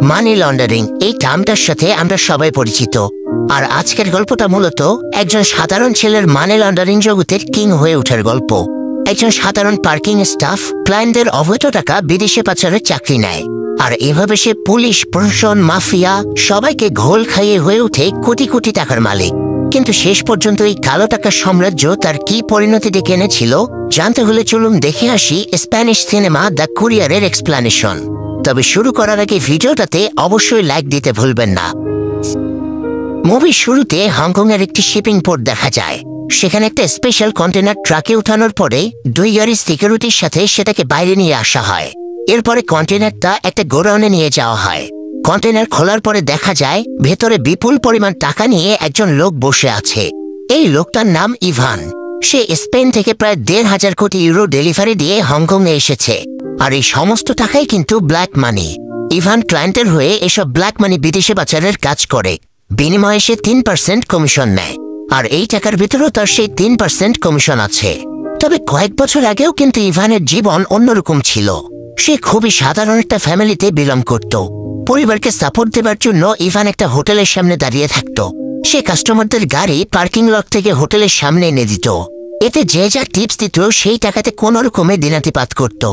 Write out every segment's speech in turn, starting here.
Money laundering এই টার্মটার সাথে আমরা সবাই পরিচিত। আর আজকের গল্পটা মূলত একজন সাধারণ ছেলের মানি লন্ডারিং জগতের কিং হয়ে ওঠার গল্প। একজন সাধারণ পার্কিং স্টাফ ক্লায়েন্টদের অবৈধ টাকা বিদেশে পাচারের চাকরি নেয়, আর এভাবে সে পুলিশ, প্রশাসন, মাফিয়া সবাইকে ঘোল খাইয়ে হয়ে ওঠে কোটি কোটি টাকার মালিক। কিন্তু শেষ পর্যন্ত এই কালো টাকার সাম্রাজ্য তার কি পরিণতি ডেকে এনেছিল জানতে হলে চলুন দেখে আসি স্প্যানিশ সিনেমা দ্য কুরিয়ারের এক্সপ্লানেশন। তবে শুরু করার আগে ভিডিওটাতে অবশ্যই লাইক দিতে ভুলবেন না। মুভির শুরুতে হংকংয়ের একটি শিপিং পোর্ট দেখা যায়। সেখানে একটা স্পেশাল কন্টেনার ট্রাকে উঠানোর পরে 2 গাড়ির সিকিউরিটির সাথে সেটাকে বাইরে নিয়ে আসা হয়। এরপরে কন্টেনারটা একটা গোডাউনে নিয়ে যাওয়া হয়। কন্টেনার খোলার পরে দেখা যায় ভেতরে বিপুল পরিমাণ টাকা নিয়ে একজন লোক বসে আছে। এই লোকটার নাম ইভান। সে স্পেন থেকে প্রায় 1,500 কোটি ইউরো ডেলিভারি দিয়ে হংকংয়ে এসেছে। আর এই সমস্ত টাকাই কিন্তু ব্ল্যাক মানি। ইভান ক্লায়েন্টের হয়ে এসব ব্ল্যাক মানি বিদেশে পাচারের কাজ করে। বিনিময়ে সে 3% কমিশন নেয়, আর এই টাকার ভিতরেও তার সেই 3% কমিশন আছে। তবে কয়েক বছর আগেও কিন্তু ইভানের জীবন অন্যরকম ছিল। সে খুবই সাধারণ একটা ফ্যামিলিতে বিলং করত। পরিবারকে সাপোর্ট দেবার জন্য ইভান একটা হোটেলের সামনে দাঁড়িয়ে থাকত। সে কাস্টমারদের গাড়ি পার্কিং লট থেকে হোটেলের সামনে এনে দিত। এতে যে যা টিপস দিত সেই টাকাতে কোনো রকমে দিনাতিপাত করত।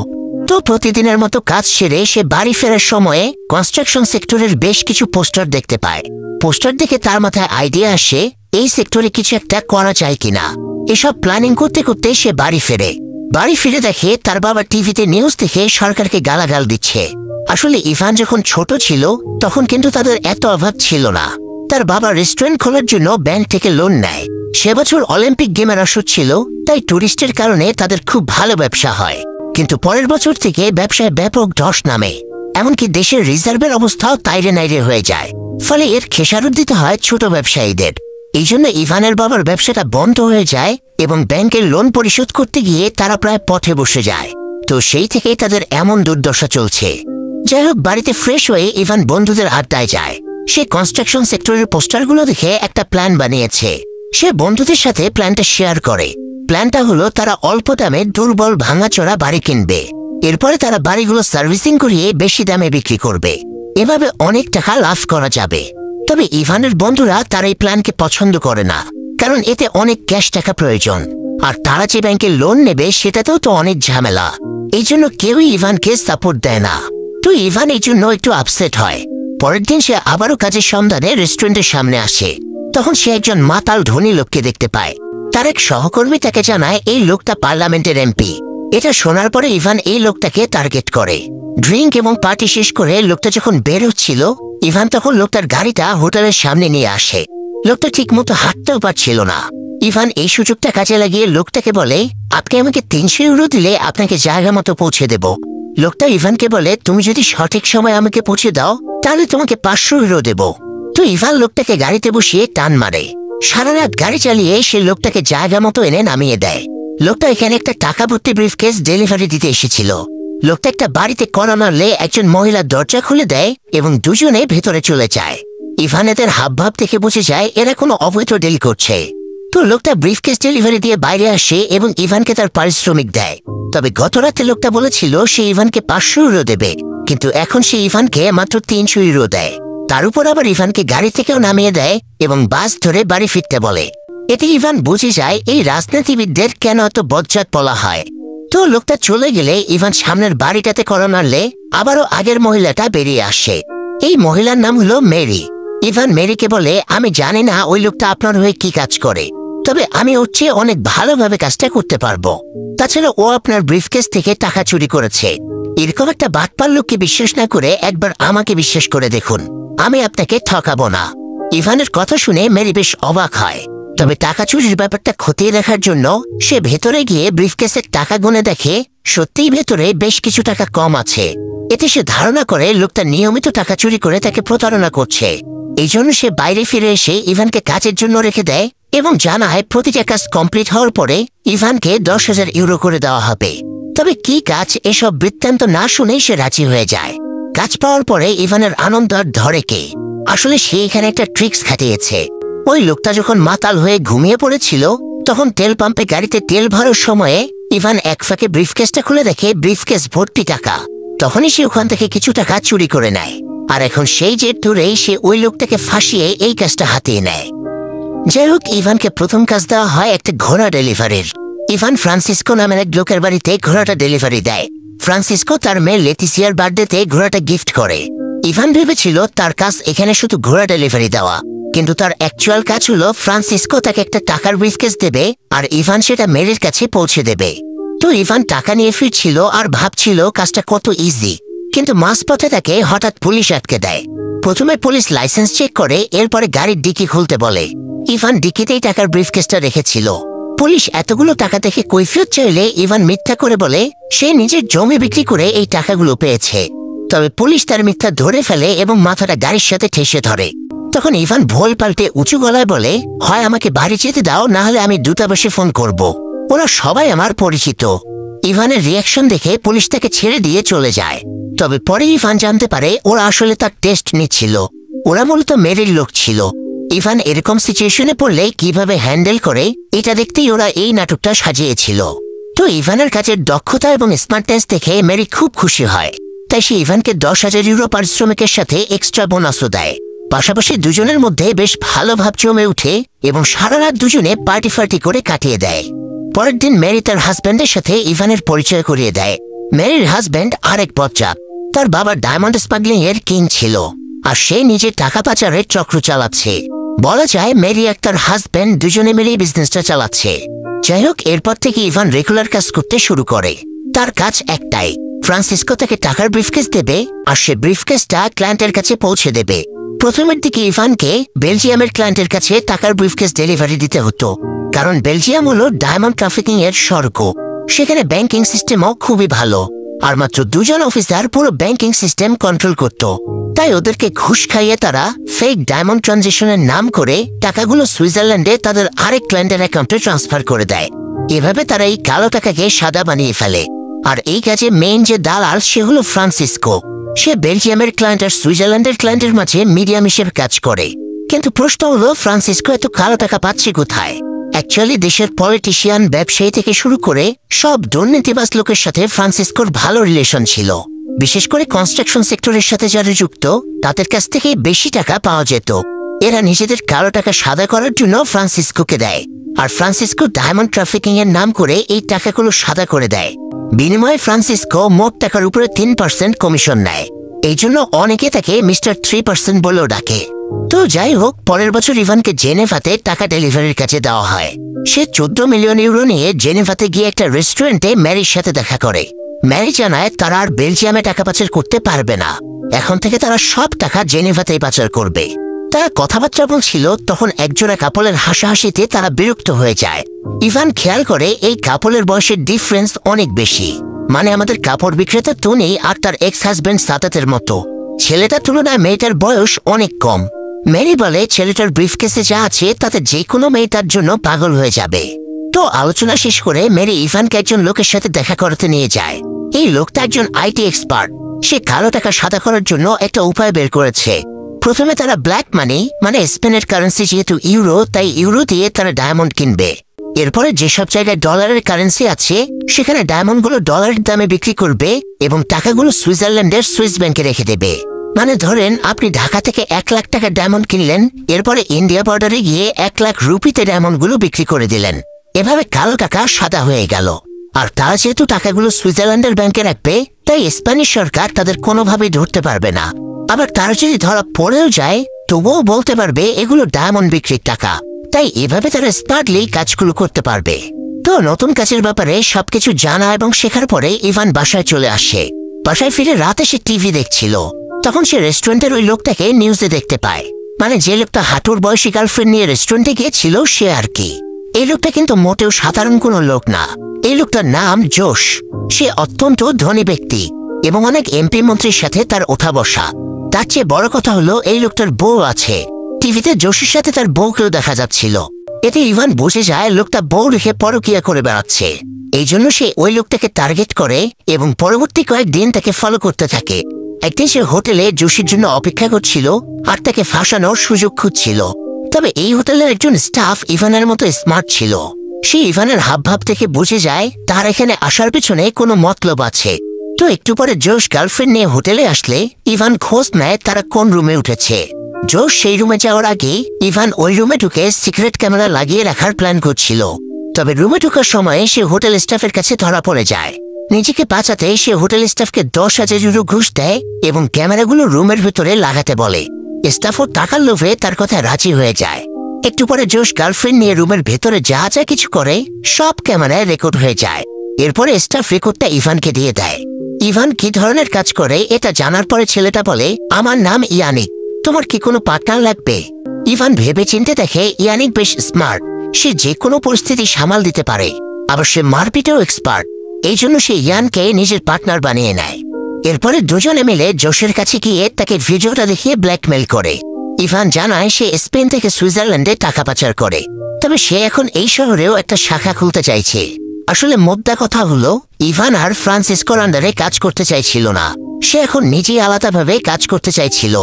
তো প্রতিদিনের মতো কাজ সেরে সে বাড়ি ফেরার সময়ে কনস্ট্রাকশন সেক্টরের বেশ কিছু পোস্টার দেখতে পায়। পোস্টার দেখে তার মাথায় আইডিয়া আসে এই সেক্টরে কিছু একটা করা যায় কিনা। এসব প্ল্যানিং করতে করতে সে বাড়ি ফিরে দেখে তার বাবা টিভিতে নিউজ দেখে সরকারকে গালাগাল দিচ্ছে। আসলে ইভান যখন ছোট ছিল তখন কিন্তু তাদের এত অভাব ছিল না। তার বাবা রেস্টুরেন্ট খোলার জন্য ব্যাংক থেকে লোন নেয়। সে বছর অলিম্পিক গেমের আসর ছিল, তাই টুরিস্টের কারণে তাদের খুব ভালো ব্যবসা হয়। কিন্তু পরের বছর থেকে ব্যবসায় ব্যাপক ধস নামে, এমনকি দেশের রিজার্ভের অবস্থাও তাইরে নাইরে হয়ে যায়। ফলে এর খেসারত দিতে হয় ছোট ব্যবসায়ীদের। এই জন্য ইভানের বাবার ব্যবসাটা বন্ধ হয়ে যায় এবং ব্যাংকের লোন পরিশোধ করতে গিয়ে তারা প্রায় পথে বসে যায়। তো সেই থেকেই তাদের এমন দুর্দশা চলছে। যাই হোক, বাড়িতে ফ্রেশ হয়ে ইভান বন্ধুদের আড্ডায় যায়। সে কনস্ট্রাকশন সেক্টরের পোস্টারগুলো দেখে একটা প্ল্যান বানিয়েছে। সে বন্ধুদের সাথে প্ল্যানটা শেয়ার করে। প্ল্যানটা হলো তারা অল্প দামে দুর্বল ভাঙাচোরা বাড়ি কিনবে। এরপরে তারা বাড়িগুলো সার্ভিসিং করিয়ে বেশি দামে বিক্রি করবে। এভাবে অনেক টাকা লাভ করা যাবে। তবে ইভানের বন্ধুরা তার এই প্ল্যানকে পছন্দ করে না, কারণ এতে অনেক ক্যাশ টাকা প্রয়োজন। আর তারা যে ব্যাংকে লোন নেবে সেটাতেও তো অনেক ঝামেলা। এই জন্য কেউই ইভানকে সাপোর্ট দেয় না। তো ইভান এই জন্য একটু আপসেট হয়। পরের দিন সে আবারও কাজের সন্ধানে রেস্টুরেন্টের সামনে আসে। তখন সে একজন মাতাল ধনী লোককে দেখতে পায়। তার এক সহকর্মী তাকে জানায় এই লোকটা পার্লামেন্টের এমপি। এটা শোনার পরে ইভান এই লোকটাকে টার্গেট করে। ড্রিঙ্ক এবং পার্টি শেষ করে লোকটা যখন বের হচ্ছিল, ইভান তখন লোকটার গাড়িটা হোটেলের সামনে নিয়ে আসে। লোকটা ঠিক মতো হাঁটতেও পারছিল না। ইভান এই সুযোগটা কাজে লাগিয়ে লোকটাকে বলে, আপনি আমাকে 300 ইউরো দিলে আপনাকে জায়গা মতো পৌঁছে দেব। লোকটা ইভানকে বলে, তুমি যদি সঠিক সময় আমাকে পৌঁছে দাও তাহলে তোমাকে 500 ইউরো দেব। তো ইভান লোকটাকে গাড়িতে বসিয়ে টান মারে। সারা রাত গাড়ি চালিয়ে সে লোকটাকে জায়গা মতো এনে নামিয়ে দেয়। লোকটা এখানে একটা টাকা ভর্তি ব্রিফকেস ডেলিভারি দিতে এসেছিল। লোকটা একটা বাড়িতে কড়া মারলে একজন মহিলার দরজা খুলে দেয় এবং দুজনে ভেতরে চলে যায়। ইভান এদের হাবভাব দেখে বুঝে যায় এরা কোনো অবৈধ ডিল করছে। তো লোকটা ব্রিফকেস ডেলিভারি দিয়ে বাইরে আসে এবং ইভানকে তার পারিশ্রমিক দেয়। তবে গত রাতে লোকটা বলেছিল সে ইভানকে 500 ইউরো দেবে, কিন্তু এখন সে ইভানকে মাত্র 300 ইউরো দেয়। তার উপর আবার ইভানকে গাড়ি থেকেও নামিয়ে দেয় এবং বাস ধরে বাড়ি ফিরতে বলে। এতে ইভান বুঝে যায় এই রাজনীতিবিদদের কেন এত বজ্জাত বলা হয়। তো লোকটা চলে গেলে ইভান সামনের বাড়িটাতে কড়া মারলে আবারও আগের মহিলাটা বেরিয়ে আসে। এই মহিলার নাম হলো মেরি। ইভান মেরিকে বলে, আমি জানি না ওই লোকটা আপনার হয়ে কি কাজ করে, তবে আমি ওর চেয়ে অনেক ভালোভাবে কাজটা করতে পারবো। তাছাড়া ও আপনার ব্রিফকেস থেকে টাকা চুরি করেছে। এরকম একটা বাটপার লোককে বিশ্বাস না করে একবার আমাকে বিশ্বাস করে দেখুন, আমি আপনাকে ঠকাবো না। ইভানের কথা শুনে মেরি বেশ অবাক হয়। তবে টাকা চুরির ব্যাপারটা খতিয়ে দেখার জন্য সে ভেতরে গিয়ে ব্রিফকেসের টাকা গুনে দেখে সত্যিই ভেতরে বেশ কিছু টাকা কম আছে। এতে সে ধারণা করে লোকটা নিয়মিত টাকা চুরি করে তাকে প্রতারণা করছে। এই জন্য সে বাইরে ফিরে এসে ইভানকে কাজের জন্য রেখে দেয় এবং জানায় প্রতিটা কাজ কমপ্লিট হওয়ার পরে ইভানকে 10,000 ইউরো করে দেওয়া হবে। তবে কি কাজ এসব বৃত্তান্ত না শুনেই সে রাজি হয়ে যায়। কাজ পাওয়ার পরে ইভানের আনন্দ আর ধরে কে। আসলে সে এখানে একটা ট্রিক্স খাটিয়েছে। ওই লোকটা যখন মাতাল হয়ে ঘুমিয়ে পড়েছিল তখন তেল পাম্পে গাড়িতে তেল ভরার সময়ে ইভান এক ফাঁকে ব্রিফকেসটা খুলে দেখে ব্রিফকেস ভর্তি টাকা। তখনই সে ওখান থেকে কিছু টাকা চুরি করে নেয়। আর এখন সেই জেদ ধরেই সে ওই লোকটাকে ফাঁসিয়ে এই কাজটা হাতিয়ে নেয়। যাই হোক, ইভানকে প্রথম কাজ দেওয়া হয় একটা ঘোড়া ডেলিভারির। ইভান ফ্রান্সিসকো নামের এক লোকের বাড়িতে ঘোড়াটা ডেলিভারি দেয়। ফ্রান্সিসকো তার মেয়ে লেতিসিয়ার বার্থডেতে ঘোড়াটা গিফট করে। ইভান ভেবেছিল তার কাজ এখানে শুধু ঘোড়া ডেলিভারি দেওয়া, কিন্তু তার অ্যাকচুয়াল কাজ হলো ফ্রান্সিসকো তাকে একটা টাকার ব্রিফকেস দেবে আর ইভান সেটা মেরির কাছে পৌঁছে দেবে। তো ইভান টাকা নিয়ে ফিরছিল আর ভাবছিল কাজটা কত ইজি, কিন্তু মাঝপথে তাকে হঠাৎ পুলিশ আটকে দেয়। প্রথমে পুলিশ লাইসেন্স চেক করে, এরপরে গাড়ির ডিকি খুলতে বলে। ইভান ডিকিতেই টাকার ব্রিফকেসটা রেখেছিল। পুলিশ এতগুলো টাকা দেখে কৈফিয়ত চাইলে ইভান মিথ্যা করে বলে সে নিজের জমি বিক্রি করে এই টাকাগুলো পেয়েছে। তবে পুলিশ তার মিথ্যা ধরে ফেলে এবং মাথাটা গাড়ির সাথে ঠেসে ধরে। তখন ইভান ভোল পাল্টে উঁচু গলায় বলে, হয় আমাকে বাড়ি যেতে দাও, না হলে আমি দূতাবাসে ফোন করব। ওরা সবাই আমার পরিচিত। ইভানের রিয়াকশন দেখে পুলিশ তাকে ছেড়ে দিয়ে চলে যায়। তবে পরে ইভান জানতে পারে ওরা আসলে তার টেস্ট নিচ্ছিল। ওরা মূলত মেরির লোক ছিল। ইভান এরকম সিচুয়েশনে পড়লে কিভাবে হ্যান্ডেল করে এটা দেখতেই ওরা এই নাটকটা সাজিয়েছিল। তো ইভানের কাজের দক্ষতা এবং স্মার্টনেস দেখে মেরি খুব খুশি হয়। তাই সে ইভানকে 10,000 ইউরো পারিশ্রমিকের সাথে এক্সট্রা বোনাসও দেয়। পাশাপাশি দুজনের মধ্যে বেশ ভালো ভাব জমে উঠে এবং সারা রাত দুজনে পার্টি করে কাটিয়ে দেয়। পরের দিন মেরি তার হাজব্যান্ডের সাথে ইভানের পরিচয় করিয়ে দেয়। মেরির হাজব্যান্ড আরেক বজ্জাত। তার বাবা ডায়মন্ড স্মাগলিং এর কিং ছিল, আর সে নিজে টাকা পাচারের চক্র চালাচ্ছে। বলা যায় মেরি আর তার হাজব্যান্ড দুজনে মিলে বিজনেসটা চালাচ্ছে। যাই হোক, এরপর থেকে ইভান রেগুলার কাজ করতে শুরু করে। তার কাজ একটাই, ফ্রান্সিসকো তাকে টাকার ব্রিফকেস দেবে আর সে ব্রিফকেসটা ক্লায়েন্টের কাছে পৌঁছে দেবে। প্রথমের দিকে ইভানকে বেলজিয়ামের ক্লায়েন্টের কাছে টাকার ব্রিফকেস ডেলিভারি দিতে হতো, কারণ বেলজিয়াম হলো ডায়মন্ড ট্রাফিকিং এর স্বর্গ। সেখানে ব্যাংকিং সিস্টেমও খুবই ভালো, আর মাত্র 2 জন অফিসার পুরো ব্যাংকিং সিস্টেম কন্ট্রোল করত। তাই ওদেরকে ঘুষ খাইয়ে তারা ফেক ডায়মন্ড ট্রানজেকশনের নাম করে টাকাগুলো সুইজারল্যান্ডে তাদের আরেক ক্লায়েন্টের অ্যাকাউন্টে ট্রান্সফার করে দেয়। এভাবে তারা এই কালো টাকাকে সাদা বানিয়ে ফেলে। আর এই কাজে মেইন যে দালাল সে হলো ফ্রান্সিসকো। সে বেলজিয়ামের ক্লায়েন্ট আর সুইজারল্যান্ডের ক্লায়েন্টের মাঝে মিডিয়াম হিসেবে কাজ করে। কিন্তু প্রশ্ন হলো, ফ্রান্সিসকো এত কালো টাকা পাচ্ছে কোথায়? অ্যাকচুয়ালি দেশের পলিটিশিয়ান, ব্যবসায়ী থেকে শুরু করে সব দুর্নীতিবাজ লোকের সাথে ফ্রান্সিসকোর ভালো রিলেশন ছিল। বিশেষ করে কনস্ট্রাকশন সেক্টরের সাথে যারা যুক্ত তাদের কাছ থেকে বেশি টাকা পাওয়া যেত। এরা নিজেদের কালো টাকা সাদা করার জন্য ফ্রান্সিসকোকে দেয়, আর ফ্রান্সিসকো ডায়মন্ড ট্রাফিকিং এর নাম করে এই টাকাগুলো সাদা করে দেয়। বিনিময়ে ফ্রান্সিসকো মোট টাকার উপরে 3% কমিশন নেয়। এই জন্য অনেকে তাকে মিস্টার 3% বলেও ডাকে। তো যাই হোক, পরের বছর ইভানকে জেনেভাতে টাকা ডেলিভারির কাছে দেওয়া হয়। সে 14 মিলিয়ন ইউরো নিয়ে জেনেভাতে গিয়ে একটা রেস্টুরেন্টে ম্যারির সাথে দেখা করে। ম্যারি জানায় তারা আর বেলজিয়ামে টাকা পাচার করতে পারবে না, এখন থেকে তারা সব টাকা জেনেভাতেই পাচার করবে। তারা কথাবার্তা বলছিল, তখন একজোড়া কাপলের হাসাহাসিতে তারা বিরক্ত হয়ে যায়। ইভান খেয়াল করে এই কাপলের বয়সের ডিফারেন্স অনেক বেশি, মানে আমাদের কাপড় বিক্রেতা টনি আর তার এক্স হাজব্যান্ড সাদাতের মতো। ছেলেটার তুলনায় মেয়েটার বয়স অনেক কম। মেরি বলে ছেলেটার ব্রিফকেসে যা আছে তাতে যে কোনো মেয়ে তার জন্য পাগল হয়ে যাবে। তো আলোচনা শেষ করে মেরি ইভানকে একজন লোকের সাথে দেখা করতে নিয়ে যায়। এই লোকটা একজন আইটি এক্সপার্ট। সে কালো টাকা সাদা করার জন্য একটা উপায় বের করেছে। প্রথমে তারা ব্ল্যাক মানি, মানে স্পেনের কারেন্সি যেহেতু ইউরো, তাই ইউরো দিয়ে তারা ডায়মন্ড কিনবে। এরপরে যেসব জায়গায় ডলারের কারেন্সি আছে সেখানে ডায়মন্ডগুলো ডলারের দামে বিক্রি করবে এবং টাকাগুলো সুইজারল্যান্ডের সুইস ব্যাংকে রেখে দেবে। মানে ধরেন আপনি ঢাকা থেকে 1 লাখ টাকা ডায়মন্ড কিনলেন, এরপরে ইন্ডিয়া বর্ডারে গিয়ে 1 লাখ রুপিতে ডায়মন্ডগুলো বিক্রি করে দিলেন। এভাবে কালো টাকা সাদা হয়ে গেল। আর তারা যেহেতু টাকাগুলো সুইজারল্যান্ডের ব্যাংকে রাখবে, তাই স্প্যানিশ সরকার তাদের কোনোভাবেই ধরতে পারবে না। আবার তারা যদি ধরা পড়েও যায় তবুও বলতে পারবে এগুলো ডায়মন্ড বিক্রির টাকা। তাই এভাবে তারা স্মার্টলি কাজগুলো করতে পারবে। তো নতুন কাজের ব্যাপারে সবকিছু জানা এবং শেখার পরে ইভান বাসায় চলে আসে। বাসায় ফিরে রাতে সে টিভি দেখছিল। তখন সে রেস্টুরেন্টের ওই লোকটাকে নিউজে দেখতে পায়, মানে যে লোকটা হাঁটুর বয়সী গার্লফ্রেন্ড নিয়ে রেস্টুরেন্টে গিয়েছিল সে আর কি। এই লোকটা কিন্তু মোটেও সাধারণ কোনো লোক না। এই লোকটার নাম জোশ। সে অত্যন্ত ধনী ব্যক্তি এবং অনেক এমপি মন্ত্রীর সাথে তার ওঠা বসা। তার চেয়ে বড় কথা হলো এই লোকটার বউ আছে। টিভিতে জোশের সাথে তার বউকেও দেখা যাচ্ছিল। এতে ইভান বুঝে যায় লোকটা বউ রেখে পরকীয়া করে বেড়াচ্ছে। এই জন্য সে ওই লোকটাকে টার্গেট করে এবং পরবর্তী কয়েকদিন তাকে ফলো করতে থাকে। একদিন সে হোটেলে জোশির জন্য অপেক্ষা করছিল আর তাকে ফাঁসানোর সুযোগ খুঁজছিল। তবে এই হোটেলের একজন স্টাফ ইভানের মতো স্মার্ট ছিল। সে ইভানের হাবভাব থেকে বুঝে যায় তার এখানে আসার পেছনে কোনো মতলব আছে। তো একটু পরে জোশ গার্লফ্রেন্ড নিয়ে হোটেলে আসলে ইভান খোঁজ নেয় তারা কোন রুমে উঠেছে। জোশ সেই রুমে যাওয়ার আগে ইভান ওই রুমে ঢুকে সিক্রেট ক্যামেরা লাগিয়ে রাখার প্ল্যান করছিল। তবে রুমে ঢোকার সময় সে হোটেল স্টাফের কাছে ধরা পড়ে যায়। নিজেকে বাঁচাতে সে হোটেল স্টাফকে 10,000 ইউরো ঘুষ দেয় এবং ক্যামেরাগুলো রুমের ভেতরে লাগাতে বলে। স্টাফও টাকার লোভে তার কথা রাজি হয়ে যায়। একটু পরে জোশ গার্লফ্রেন্ড নিয়ে রুমের ভেতরে যা যা কিছু করে সব ক্যামেরায় রেকর্ড হয়ে যায়। এরপরে স্টাফ রেকর্ডটা ইভানকে দিয়ে দেয়। ইভান কি ধরনের কাজ করে এটা জানার পরে ছেলেটা বলে, আমার নাম ইয়ানিক, তোমার কি কোনো পার্টনার লাগবে? ইভান ভেবে চিন্তে দেখে ইয়ানিক বেশ স্মার্ট, সে যে কোনো পরিস্থিতি সামাল দিতে পারে, আবার সে মারপিটেও এক্সপার্ট। এই জন্য সে ইয়ানকে নিজের পার্টনার বানিয়ে নেয়। এরপরে দুজনে মিলে জোশের কাছে গিয়ে তাকে ভিডিওটা দেখিয়ে ব্ল্যাকমেল করে। ইভান জানায় সে স্পেন থেকে সুইজারল্যান্ডে টাকা পাচার করে, তবে সে এখন এই শহরেও একটা শাখা খুলতে চাইছে। আসলে মোদ্দা কথা হলো ইভান আর ফ্রান্সিসকোর আন্ডারে কাজ করতে চাইছিল না, সে এখন নিজেই আলাদাভাবে কাজ করতে চাইছিল।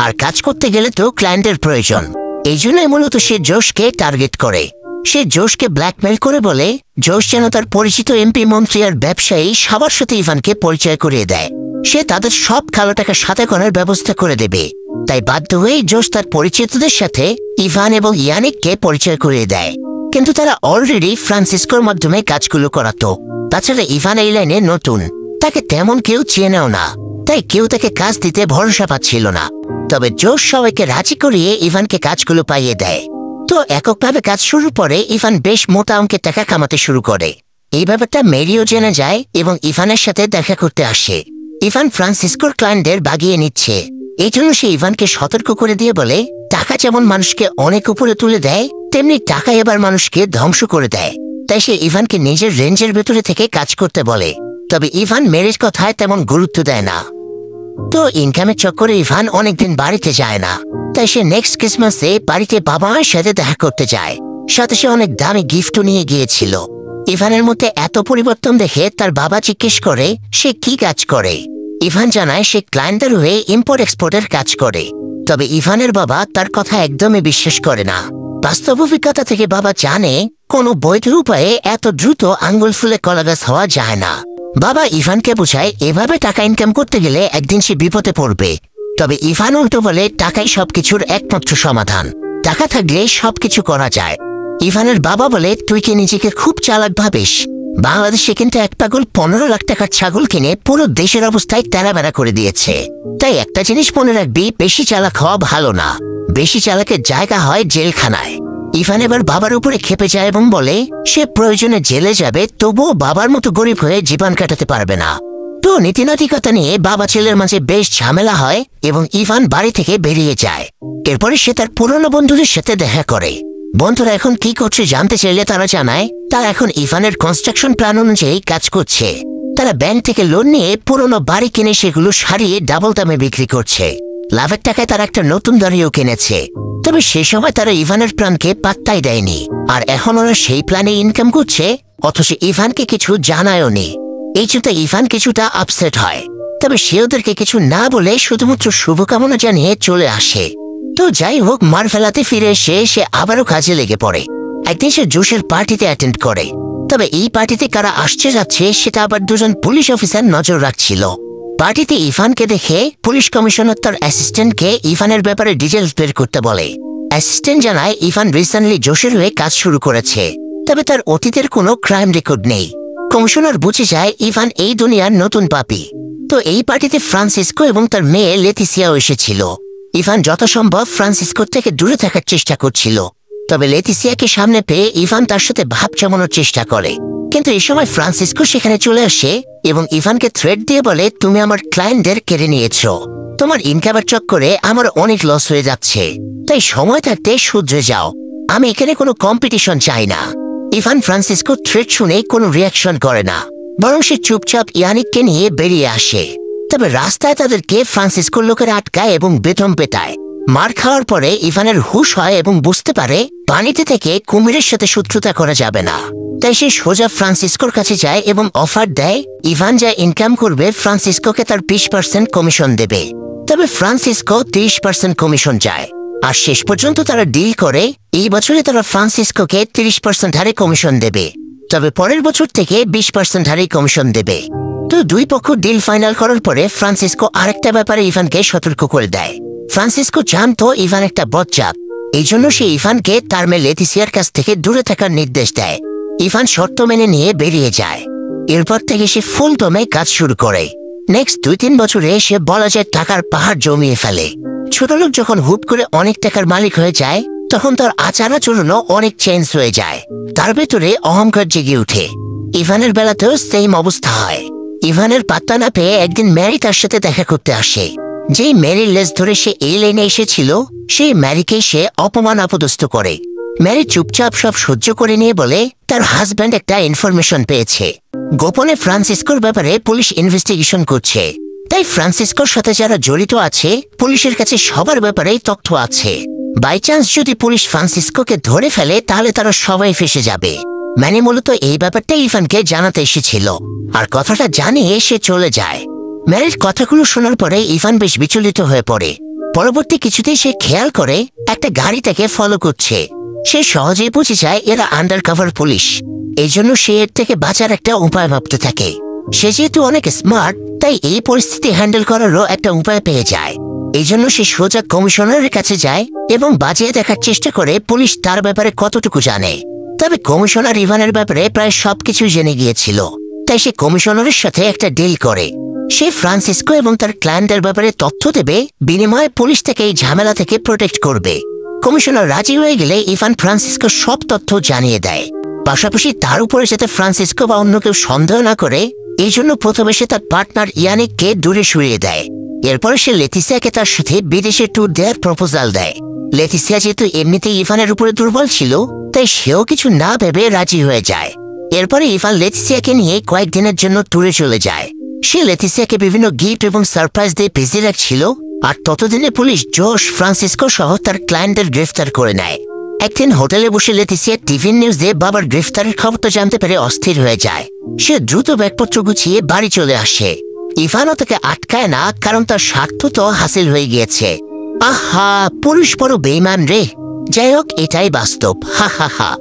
আর কাজ করতে গেলে তো ক্লায়েন্টের প্রয়োজন, এই জন্যই মূলত সে জোশকে টার্গেট করে। সে জোশকে ব্ল্যাকমেল করে বলে জোশ যেন তার পরিচিত এমপি, মন্ত্রী আর ব্যবসায়ী সবার সাথে ইভানকে পরিচয় করিয়ে দেয়। সে তাদের সব কালো টাকা সাথে করার ব্যবস্থা করে দেবে। তাই বাধ্য হয়ে জোশ তার পরিচিতদের সাথে ইভান এবং ইয়ানিককে পরিচয় করিয়ে দেয়। কিন্তু তারা অলরেডি ফ্রান্সিসকোর মাধ্যমে কাজগুলো করাতো। তাছাড়া ইভান এই লাইনে নতুন, তাকে তেমন কেউ চেনেও না, তাই কেউ তাকে কাজ দিতে ভরসা পাচ্ছিল না। তবে জোশ সবাইকে রাজি করিয়ে ইভানকে কাজগুলো পাইয়ে দেয়। তো এককভাবে কাজ শুরু করে ইভান বেশ মোটা অঙ্কের টাকা কামাতে শুরু করে। এই ব্যাপারটা মেরিও জেনে যায় এবং ইভানের সাথে দেখা করতে আসে। ইভান ফ্রান্সিসকোর ক্লায়েন্টদের বাগিয়ে নিচ্ছে, এই জন্য সে ইভানকে সতর্ক করে দিয়ে বলে, টাকা যেমন মানুষকে অনেক উপরে তুলে দেয়, তেমনি টাকা এবার মানুষকে ধ্বংস করে দেয়। তাই সে ইভানকে নিজের রেঞ্জের ভেতরে থেকে কাজ করতে বলে। তবে ইভান মেরির কথায় তেমন গুরুত্ব দেয় না। তো ইনকামের চক্করে ইভান অনেকদিন বাড়িতে যায় না, তাই সে নেক্সট ক্রিসমাসে বাড়িতে বাবা মায়ের সাথে দেখা করতে যায়। সাথে সে অনেক দামি গিফটও নিয়ে গিয়েছিল। ইভানের মধ্যে এত পরিবর্তন দেখে তার বাবা জিজ্ঞেস করে সে কি কাজ করে। ইভান জানায় সে ক্লায়েন্টদের হয়ে ইম্পোর্ট এক্সপোর্টের কাজ করে। তবে ইভানের বাবা তার কথা একদমই বিশ্বাস করে না। বাস্তব অভিজ্ঞতা থেকে বাবা জানে কোনো বৈধ উপায়ে এত দ্রুত আঙ্গুল ফুলে কলাগাছ হওয়া যায় না। বাবা ইভানকে বোঝায় এভাবে টাকা ইনকাম করতে গেলে একদিন সে বিপদে পড়বে। তবে ইভান উল্টো বলে টাকাই সবকিছুর একমাত্র সমাধান, টাকা থাকলে সবকিছু করা যায়। ইভানের বাবা বলে, তুই কি নিজেকে খুব চালাক ভাবিস? বাংলাদেশে কিন্তু এক পাগল 15 লাখ টাকার ছাগল কিনে পুরো দেশের অবস্থায় তেড়াবেড়া করে দিয়েছে। তাই একটা জিনিস মনে রাখবি, বেশি চালাক হওয়া ভালো না, বেশি চালাকের জায়গা হয় জেলখানায়। ইভান এবার বাবার উপরে ক্ষেপে যায় এবং বলে সে প্রয়োজনে জেলে যাবে, তবুও বাবার মতো গরিব হয়ে জীবন কাটাতে পারবে না। তো নীতিনৈতিকতা নিয়ে বাবা ছেলের মাঝে বেশ ঝামেলা হয় এবং ইভান বাড়ি থেকে বেরিয়ে যায়। এরপরে সে তার পুরনো বন্ধুদের সাথে দেখা করে। বন্ধুরা এখন কি করছে জানতে চাইলে তারা জানায় তারা এখন ইভানের কনস্ট্রাকশন প্ল্যান অনুযায়ী কাজ করছে। তারা ব্যাংক থেকে লোন নিয়ে পুরনো বাড়ি কিনে সেগুলো সারিয়ে ডাবল দামে বিক্রি করছে। লাভের টাকায় তারা একটা নতুন গাড়িও কিনেছে। তবে সে সময় তারা ইভানের প্ল্যানকে পাত্তাই দেয়নি, আর এখন ওরা সেই প্ল্যানে ইনকাম করছে, অথচ ইভানকে কিছু জানায়ও নি। এই জন্য ইভান কিছুটা আপসেট হয়। তবে সে ওদেরকে কিছু না বলে শুধুমাত্র শুভকামনা জানিয়ে চলে আসে। তো যাই হোক, মার ফেলাতে ফিরে এসে সে আবারও কাজে লেগে পড়ে। একদিন সে জোশের পার্টিতে অ্যাটেন্ড করে। তবে এই পার্টিতে কারা আসছে যাচ্ছে সেটা আবার দুজন পুলিশ অফিসার নজর রাখছিল। পার্টিতে ইভানকে দেখে পুলিশ কমিশনার তার অ্যাসিস্ট্যান্টকে ইভানের ব্যাপারে ডিটেলস বের করতে বলে। অ্যাসিস্ট্যান্ট জানায় ইভান রিসেন্টলি জোশের হয়ে কাজ শুরু করেছে, তবে তার অতীতের কোনো ক্রাইম রেকর্ড নেই। কমিশনার বুঝে যায় ইভান এই দুনিয়ার নতুন পাপী। তো এই পার্টিতে ফ্রান্সিসকো এবং তার মেয়ে লেতিসিয়াও এসেছিল। ইভান যথাসম্ভব ফ্রান্সিসকোর থেকে দূরে থাকার চেষ্টা করছিল। তবে লেতিসিয়াকে সামনে পেয়ে ইভান তার সাথে ভাব জমানোর চেষ্টা করে, কিন্তু এই সময় ফ্রান্সিসকো সেখানে চলে আসে এবং ইভানকে থ্রেট দিয়ে বলে, তুমি আমার ক্লায়েন্টদের কেড়ে নিয়েছ, তোমার ইনকামের চক্করে আমার অনেক লস হয়ে যাচ্ছে, তাই সময় থাকতে শুধরে যাও, আমি এখানে কোনো কম্পিটিশন চাই না। ইভান ফ্রান্সিসকো থ্রেট শুনে কোনো রিয়াকশন করে না, বরং সে চুপচাপ ইয়ানিককে নিয়ে বেরিয়ে আসে। তবে রাস্তায় তাদেরকে ফ্রান্সিসকোর লোকেরা আটকায় এবং বেতন পেটায়। মার খাওয়ার পরে ইভানের হুঁশ হয় এবং বুঝতে পারে পানিতে থেকে কুমিরের সাথে শত্রুতা করা যাবে না। তাই সে সোজা ফ্রান্সিসকোর কাছে যায় এবং অফার দেয় ইভান যা ইনকাম করবে ফ্রান্সিসকোকে তার 20% কমিশন দেবে। তবে ফ্রান্সিসকো 30% কমিশন চায়। আর শেষ পর্যন্ত তারা ডিল করে এই বছরে তারা ফ্রান্সিসকোকে 30% হারে কমিশন দেবে, তবে পরের বছর থেকে 20% হারে কমিশন দেবে। তো দুই পক্ষ ডিল ফাইনাল করার পরে ফ্রান্সিসকো আরেকটা ব্যাপারে ইভানকে সতর্ক করে দেয়। ফ্রান্সিসকো জানতো ইভান একটা বজ্জাত, এই জন্য সে ইভানকে তার মেয়ে লেতিসিয়ার কাছ থেকে দূরে থাকার নির্দেশ দেয়। ইভান শর্ত মেনে নিয়ে বেরিয়ে যায়। এরপর থেকে সে ফুল দমে কাজ শুরু করে। নেক্সট 2-3 বছরে সে বলা যায় টাকার পাহাড় জমিয়ে ফেলে। ছোট লোক যখন হুট করে অনেক টাকার মালিক হয়ে যায় তখন তার আচার আচরণও অনেক চেঞ্জ হয়ে যায়। তার ভেতরে অহংকার জেগে উঠে। ইভানের বেলাতেও সেম অবস্থা হয়। ইভানের পাত্তা না পেয়ে একদিন ম্যারি তার সাথে দেখা করতে আসে। যেই ম্যারির লেজ ধরে সে এই লাইনে এসেছিল সেই ম্যারিকে সে অপমান আপদস্থ করে। ম্যারি চুপচাপ সব সহ্য করে নিয়ে বলে তার হাজব্যান্ড একটা ইনফরমেশন পেয়েছে। গোপনে ফ্রান্সিসকোর ব্যাপারে পুলিশ ইনভেস্টিগেশন করছে। তাই ফ্রান্সিসকোর সাথে যারা জড়িত আছে পুলিশের কাছে সবার ব্যাপারেই তথ্য আছে। বাই চান্স যদি পুলিশ ফ্রান্সিসকোকে ধরে ফেলে তাহলে তারা সবাই ফেসে যাবে। মানে মূলত এই ব্যাপারটা ইভানকে জানাতে এসেছিল, আর কথাটা জানিয়ে সে চলে যায়। ম্যারির কথাগুলো শোনার পরে ইভান বেশ বিচলিত হয়ে পড়ে। পরবর্তী কিছুতেই সে খেয়াল করে একটা গাড়ি তাকে ফলো করছে। সে সহজেই বুঝে যায় এরা আন্ডারকভার পুলিশ। এই জন্য সে এর থেকে বাঁচার একটা উপায় ভাবতে থাকে। সে যেহেতু অনেক স্মার্ট তাই এই পরিস্থিতি হ্যান্ডেল করারও একটা উপায় পেয়ে যায়। এই জন্য সে সোজা কমিশনারের কাছে যায় এবং বাজিয়ে দেখার চেষ্টা করে পুলিশ তার ব্যাপারে কতটুকু জানে। তবে কমিশনার ইভানের ব্যাপারে প্রায় সবকিছু জেনে গিয়েছিল। তাই সে কমিশনারের সাথে একটা ডিল করে। সে ফ্রান্সিসকো এবং তার ক্লায়েন্টের ব্যাপারে তথ্য দেবে, বিনিময়ে পুলিশ তাকে এই ঝামেলা থেকে প্রোটেক্ট করবে। কমিশনার রাজি হয়ে গেলে ইভান ফ্রান্সিসকো সব তথ্য জানিয়ে দেয়। পাশাপাশি তার উপরে যাতে ফ্রান্সিসকো বা অন্য কেউ সন্দেহ না করে এই জন্য প্রথমে সে তার পার্টনার ইয়ানিককে দূরে সরিয়ে দেয়। এরপরে সে লেতিসিয়াকে তার সাথে বিদেশে ট্যুর দেওয়ার প্রপোজাল দেয়। লেতিসিয়া যেহেতু এমনিতেই ইভানের উপরে দুর্বল ছিল তাই সেও কিছু না ভেবে রাজি হয়ে যায়। এরপরে ইভান লেতিসিয়াকে নিয়ে কয়েকদিনের জন্য ট্যুরে চলে যায়। সে লেতিসিয়াকে বিভিন্ন গিফট এবং সারপ্রাইজ দিয়ে বিজি রাখছিল। আর ততদিনে পুলিশ জোশ, ফ্রান্সিসকো সহ তার ক্লায়েন্টদের গ্রেফতার করে নেয়। একদিন হোটেলে বসে লেতিসিয়া টিভির নিউজ দিয়ে বাবার গ্রেফতারের খবরটা জানতে পেরে অস্থির হয়ে যায়। সে দ্রুত ব্যাগপত্র গুছিয়ে বাড়ি চলে আসে। ইভানও তাকে আটকায় না, কারণ তার স্বার্থ তো হাসিল হয়ে গিয়েছে। আহা, পুরুষ বড় বেইমান রে। যাই হোক, এটাই বাস্তব, হা হা হা।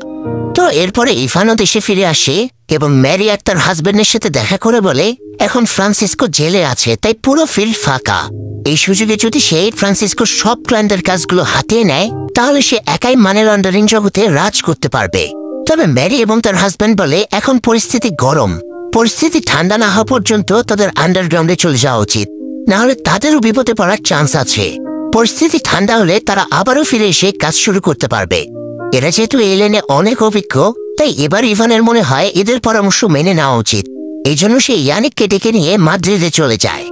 তো এরপরে ইভানও দেশে ফিরে আসে এবং ম্যারি আর তার হাজবেন্ডের সাথে দেখা করে বলে এখন ফ্রান্সিসকো জেলে আছে, তাই পুরো ফিল্ড ফাঁকা। এই সুযোগে যদি সে ফ্রান্সিসকোর সব ক্লায়েন্টের কাজগুলো হাতিয়ে নেয় তাহলে সে একাই মানি লন্ডারিং জগতে রাজ করতে পারবে। তবে ম্যারি এবং তার হাজবেন্ড বলে এখন পরিস্থিতি গরম, পরিস্থিতি ঠান্ডা না হওয়া পর্যন্ত তাদের আন্ডারগ্রাউন্ডে চলে যাওয়া উচিত, না হলে তাদেরও বিপদে পড়ার চান্স আছে। পরিস্থিতি ঠান্ডা হলে তারা আবারও ফিরে এসে কাজ শুরু করতে পারবে। এরা যেহেতু এই লাইনে অনেক অভিজ্ঞ তাই এবার ইভানের মনে হয় এদের পরামর্শ মেনে নেওয়া উচিত। এই জন্য সে ইয়ানিককে ডেকে নিয়ে মাদ্রিদে চলে যায়।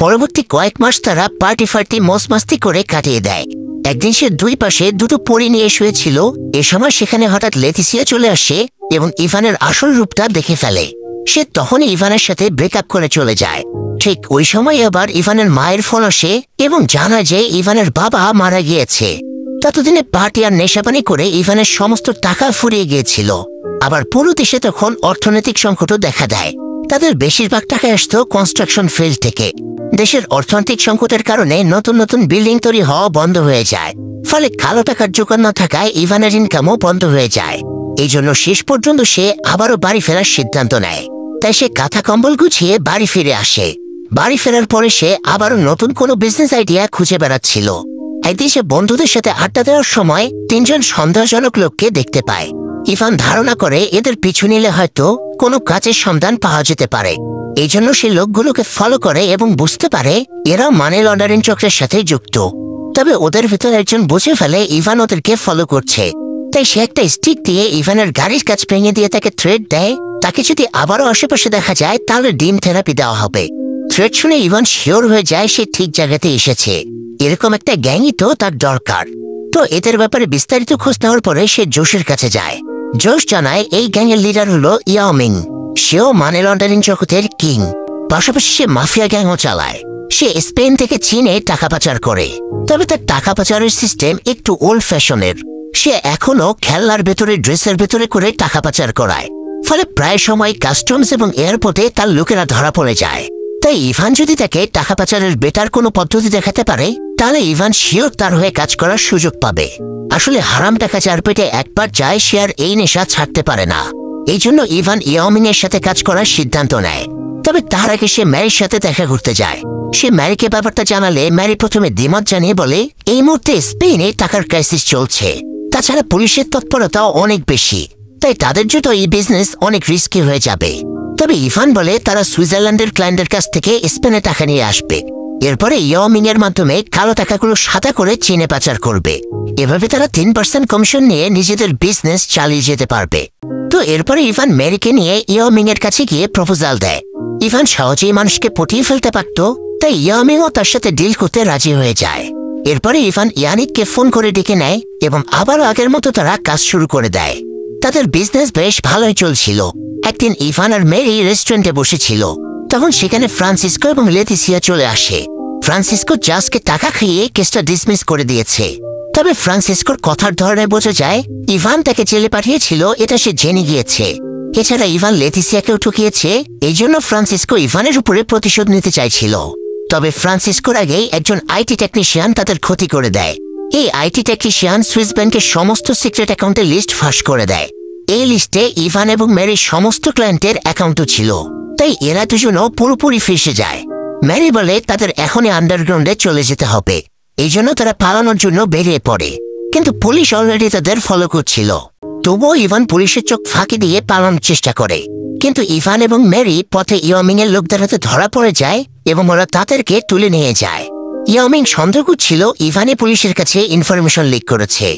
পরবর্তী কয়েক মাস তারা পার্টি ফার্টি মস্তি করে কাটিয়ে দেয়। একদিন সে দুই পাশে দুটো পরী নিয়ে শুয়েছিল। এ সময় সেখানে হঠাৎ লেতিসিয়া চলে আসে এবং ইভানের আসল রূপটা দেখে ফেলে। সে তখনই ইভানের সাথে ব্রেকআপ করে চলে যায়। ঠিক ওই সময় আবার ইভানের মায়ের ফোন আসে এবং জানায় যে ইভানের বাবা মারা গিয়েছে। ততদিনে পার্টি আর নেশাপানি করে ইভানের সমস্ত টাকা ফুরিয়ে গিয়েছিল। আবার পুরো দেশে তখন অর্থনৈতিক সংকটও দেখা দেয়। তাদের বেশিরভাগ টাকা আসতো কনস্ট্রাকশন ফিল্ড থেকে। দেশের অর্থনৈতিক সংকটের কারণে নতুন নতুন বিল্ডিং তৈরি হওয়া বন্ধ হয়ে যায়। ফলে কালো টাকার জোগান না থাকায় ইভানের ইনকামও বন্ধ হয়ে যায়। এই জন্য শেষ পর্যন্ত সে আবারও বাড়ি ফেরার সিদ্ধান্ত নেয়। তাই সে কাঁথা কম্বল গুছিয়ে বাড়ি ফিরে আসে। বাড়ি ফেরার পরে সে আবারও নতুন কোনো বিজনেস আইডিয়া খুঁজে বেড়াচ্ছিল। একদিন সে বন্ধুদের সাথে আড্ডা দেওয়ার সময় 3জন সন্দেহজনক লোককে দেখতে পায়। ইভান ধারণা করে এদের পিছু নিলে হয়তো কোনো কাজের সন্ধান পাওয়া যেতে পারে। এই জন্য সে লোকগুলোকে ফলো করে এবং বুঝতে পারে এরাও মানি লন্ডারিং চক্রের সাথে যুক্ত। তবে ওদের ভিতর একজন বুঝে ফেলে ইভান ওদেরকে ফলো করছে। তাই সে একটা স্টিক দিয়ে ইভানের গাড়ির কাজ ভেঙে দিয়ে তাকে থ্রেট দেয়, তাকে যদি আবারও আশেপাশে দেখা যায় তাহলে ডিম থেরাপি দেওয়া হবে। থ্রেট শুনে ইভান শিওর হয়ে যায় সে ঠিক জায়গাতে এসেছে। এরকম একটা গ্যাংই তো তার দরকার। তো এদের ব্যাপারে বিস্তারিত খোঁজ নেওয়ার পরে সে জোশের কাছে যায়। জোশ জানায় এই গ্যাংয়ের লিডার হলো ইয়াও মিং। সেও মানি লন্ডারিং জগতের কিং। পাশাপাশি সে মাফিয়া গ্যাংও চালায়। সে স্পেন থেকে চীনে টাকা পাচার করে। তবে তার টাকা পাচারের সিস্টেম একটু ওল্ড ফ্যাশনের। সে এখনো খেলনার ভেতরে, ড্রেসের ভেতরে করে টাকা পাচার করায়। ফলে প্রায় সময় কাস্টমস এবং এয়ারপোর্টে তার লোকেরা ধরা পড়ে যায়। তাই ইভান যদি তাকে টাকা পাচারের বেটার কোনো পদ্ধতি দেখাতে পারে তাহলে ইভান শিওর তার হয়ে কাজ করার সুযোগ পাবে। আসলে হারাম টাকা যার পেটে একবার যায় সে আর এই নেশা ছাড়তে পারে না। এই জন্য ইভান ইয়াওমিং এর সাথে কাজ করার সিদ্ধান্ত নেয়। তবে তার আগে সে ম্যারির সাথে দেখা করতে যায়। সে ম্যারিকে ব্যাপারটা জানালে ম্যারি প্রথমে দ্বিমত জানিয়ে বলে এই মুহূর্তে স্পেনে টাকার ক্রাইসিস চলছে, তাছাড়া পুলিশের তৎপরতাও অনেক বেশি, তাই তাদের জন্য এই বিজনেস অনেক রিস্কি হয়ে যাবে। তবে ইভান বলে তারা সুইজারল্যান্ডের ক্লায়েন্টের কাছ থেকে স্পেনে টাকা নিয়ে আসবে, এরপরে ইয়াওমিং এর মাধ্যমে কালো টাকাগুলো সাদা করে চীনে পাচার করবে। এভাবে তারা 3% কমিশন নিয়ে নিজেদের বিজনেস চালিয়ে যেতে পারবে। তো এরপরে ইভান ম্যারিকে নিয়ে ইয়াওমিং এর কাছে গিয়ে প্রপোজাল দেয়। ইভান সহজেই মানুষকে পটিয়ে ফেলতে পারত, তাই ইয়াওমিংও তার সাথে ডিল করতে রাজি হয়ে যায়। এরপরে ইভান ইয়ানিককে ফোন করে ডেকে নেয় এবং আবার আগের মতো তারা কাজ শুরু করে দেয়। তাদের বিজনেস বেশ ভালোই চলছিল। একদিন ইভান আর মেরি রেস্টুরেন্টে বসেছিল, তখন সেখানে ফ্রান্সিসকো এবং লেতিসিয়া চলে আসে। ফ্রান্সিসকো জাজকে টাকা খাইয়ে কেসটা ডিসমিস করে দিয়েছে। তবে ফ্রান্সিসকোর কথার ধরনে বোঝা যায় ইভান তাকে জেলে পাঠিয়েছিল, এটা সে জেনে গিয়েছে। এছাড়া ইভান লেতিসিয়াকেও ঠকিয়েছে, এই জন্য ফ্রান্সিসকো ইভানের উপরে প্রতিশোধ নিতে চাইছিল। তবে ফ্রান্সিসকোর আগেই একজন আইটি টেকনিশিয়ান তাদের ক্ষতি করে দেয়। এই আইটি টেকনিশিয়ান সুইস ব্যাংকের সমস্ত সিক্রেট অ্যাকাউন্টের লিস্ট ফাঁস করে দেয়। এই লিস্টে ইভান এবং ম্যারির সমস্ত ক্লায়েন্টের অ্যাকাউন্টও ছিল, তাই এরা দুজনও পুরোপুরি ফেঁসে যায়। ম্যারি বলে তাদের এখনই আন্ডারগ্রাউন্ডে চলে যেতে হবে, এই জন্য তারা পালানোর জন্য বেরিয়ে পড়ে। কিন্তু পুলিশ অলরেডি তাদের ফলো করছিল। তবুও ইভান পুলিশের চোখ ফাঁকি দিয়ে পালানোর চেষ্টা করে, কিন্তু ইভান এবং ম্যারি পথে ইয়াওমিং এর লোকদের হাতে ধরা পড়ে যায় এবং ওরা তাদেরকে তুলে নিয়ে যায়। ইয়াওমিং সন্দেহ করছিল ইভানই পুলিশের কাছে ইনফরমেশন লিক করেছে।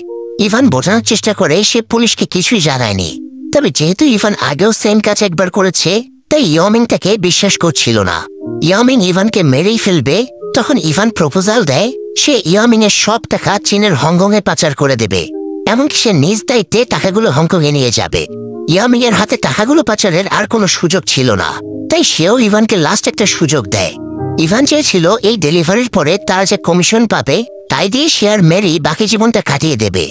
ইভান বোঝানোর চেষ্টা করে সে পুলিশকে কিছুই জানায়নি। তবে যেহেতু ইভান আগেও সেম কাজ একবার করেছে, তাই ইয়াওমিং তাকে বিশ্বাস করছিল না। ইয়াওমিং ইভানকে মেরেই ফেলবে, তখন ইভান প্রপোজাল দেয় সে ইয়াওমিং এর সব টাকা চীনের হংকংয়ে পাচার করে দেবে, এমনকি সে নিজ দায়িত্বে টাকাগুলো হংকংয়ে নিয়ে যাবে। ইয়াওমিং এর হাতে টাকাগুলো পাচারের আর কোনো সুযোগ ছিল না, তাই সেও ইভানকে লাস্ট একটা সুযোগ দেয়। ইভান চেয়েছিল এই ডেলিভারির পরে তারা যে কমিশন পাবে তাই দিয়ে সে আর মেরি বাকি জীবনটা কাটিয়ে দেবে।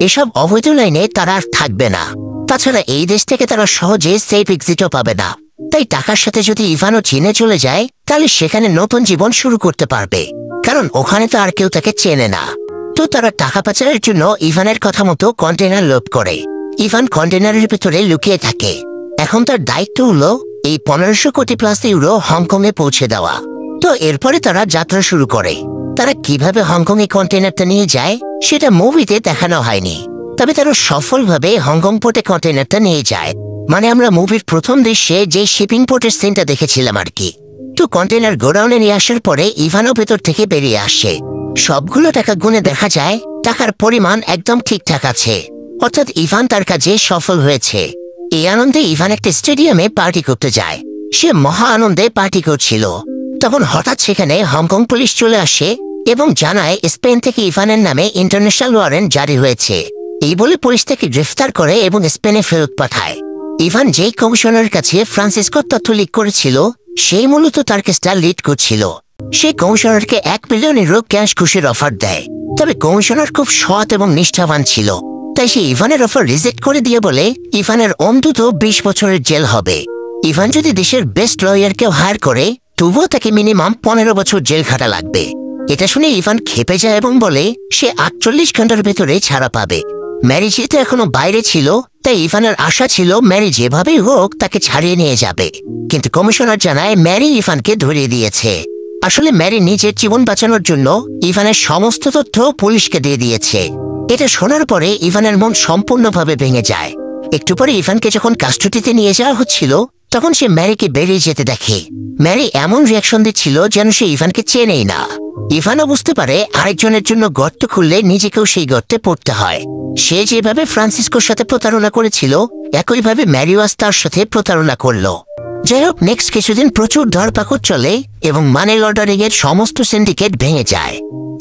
এসব অবৈধ লাইনে তারা আর থাকবে না। তাছাড়া এই দেশ থেকে তারা সহজে সেফ এক্সিটও পাবে না। তাই টাকার সাথে যদি ইভানও চীনে চলে যায়, তাহলে সেখানে নতুন জীবন শুরু করতে পারবে, কারণ ওখানে তো আর কেউ তাকে চেনে না। তো তারা টাকা পাচারের জন্য ইভানের কথা মতো কন্টেনার লোড করে। ইভান কন্টেনারের ভেতরে লুকিয়ে থাকে। এখন তার দায়িত্ব হলো এই 1500 কোটি প্লাস ইউরো হংকংয়ে পৌঁছে দেওয়া। তো এরপরে তারা যাত্রা শুরু করে। তারা কিভাবে হংকংয়ে কন্টেনারটা নিয়ে যায় সেটা মুভিতে দেখানো হয়নি, তবে তারা সফলভাবে হংকং পোর্টে কন্টেনারটা নিয়ে যায়। মানে আমরা মুভির প্রথম দৃশ্যে যে শিপিং পোর্টের সিনটা দেখেছিলাম আর কি। তো কন্টেনার গোডাউনে নিয়ে আসার পরে ইভানও ভেতর থেকে বেরিয়ে আসে। সবগুলো টাকা গুনে দেখা যায় টাকার পরিমাণ একদম ঠিকঠাক আছে, অর্থাৎ ইভান তার কাজে সফল হয়েছে। এই আনন্দে ইভান একটা স্টেডিয়ামে পার্টি করতে যায়। সে মহা আনন্দে পার্টি করছিল, তখন হঠাৎ সেখানে হংকং পুলিশ চলে আসে এবং জানায় স্পেন থেকে ইভানের নামে ইন্টারন্যাশনাল ওয়ারেন্ট জারি হয়েছে। এই বলে পুলিশ তাকে গ্রেফতার করে এবং স্পেনে ফেরত পাঠায়। ইভান যেই কমিশনারের কাছে ফ্রান্সিসকোর তথ্য লিক করেছিল সেই মূলত তার কেসটা লিড করছিল। সে কমিশনারকে 1 মিলিয়নেরও ক্যাশ খুশির অফার দেয়। তবে কমিশনার খুব সৎ এবং নিষ্ঠাবান ছিল, তাই সে ইভানের অফার রিজেক্ট করে দিয়ে বলে ইভানের অন্তত 20 বছরের জেল হবে। ইভান যদি দেশের বেস্ট লয়ারকেও হায়ার করে তবুও তাকে মিনিমাম 15 বছর জেল খাটা লাগবে। এটা শুনে ইভান ক্ষেপে যায় এবং বলে সে 48 ঘন্টার ভেতরে ছাড়া পাবে। ম্যারি যেহেতু এখনো বাইরে ছিল, তাই ইভানের আশা ছিল ম্যারি যেভাবেই হোক তাকে ছাড়িয়ে নিয়ে যাবে। কিন্তু কমিশনার জানায় ম্যারি ইভানকে ধরিয়ে দিয়েছে। আসলে ম্যারি নিজের জীবন বাঁচানোর জন্য ইভানের সমস্ত তথ্য পুলিশকে দিয়ে দিয়েছে। এটা শোনার পরে ইভানের মন সম্পূর্ণভাবে ভেঙে যায়। একটু পরে ইভানকে যখন কাস্টডিতে নিয়ে যাওয়া হচ্ছিল, তখন সে ম্যারিকে বেরিয়ে যেতে দেখে। ম্যারি এমন রিয়াকশন দিচ্ছিল যেন সে ইভানকে চেনেই না। ইভানও বুঝতে পারে আরেকজনের জন্য গর্ত খুললে নিজেকেও সেই গর্তে পড়তে হয়। সে যেভাবে ফ্রান্সিসকোর সাথে প্রতারণা করেছিল, একইভাবে ম্যারিও তার সাথে প্রতারণা করলো। যাই হোক, নেক্সট কিছুদিন প্রচুর ধরপাকড় চলে এবং মানি লন্ডারিং এর সমস্ত সিন্ডিকেট ভেঙে যায়।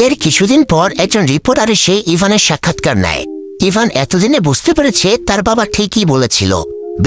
এর কিছুদিন পর একজন রিপোর্টার এসে ইভানের সাক্ষাৎকার নেয়। ইভান এতদিনে বুঝতে পেরেছে তার বাবা ঠিকই বলেছিল,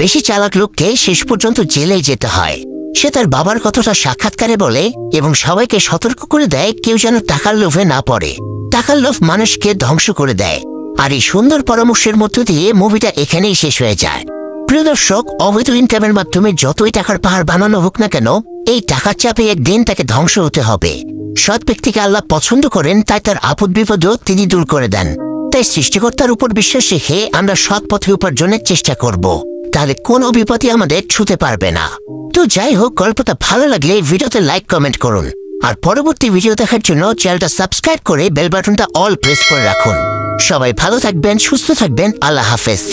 বেশি চালাক লোককে শেষ পর্যন্ত জেলেই যেতে হয়। সে তার বাবার কথাটা সাক্ষাৎকারে বলে এবং সবাইকে সতর্ক করে দেয় কেউ যেন টাকার লোভে না পড়ে। টাকার লোভ মানুষকে ধ্বংস করে দেয়। আর এই সুন্দর পরামর্শের মধ্য দিয়ে মুভিটা এখানেই শেষ হয়ে যায়। প্রিয় দর্শক, অবৈধ ইনকামের মাধ্যমে যতই টাকার পাহাড় বানানো হোক না কেন, এই টাকার চাপে একদিন তাকে ধ্বংস হতে হবে। সৎ ব্যক্তিকে আল্লাহ পছন্দ করেন, তাই তার আপদ বিপদও তিনি দূর করে দেন। তাই সৃষ্টিকর্তার উপর বিশ্বাস রেখে আমরা সৎ পথে উপার্জনের চেষ্টা করব। তাহলে কোনো বিপদই আমাদের ছুঁতে পারবে না। তো যাই হোক, গল্পটা ভালো লাগলে ভিডিওতে লাইক কমেন্ট করুন, আর পরবর্তী ভিডিও দেখার জন্য চ্যানেলটা সাবস্ক্রাইব করে বেল বাটনটা অল প্রেস করে রাখুন। সবাই ভালো থাকবেন, সুস্থ থাকবেন। আল্লাহ হাফেজ।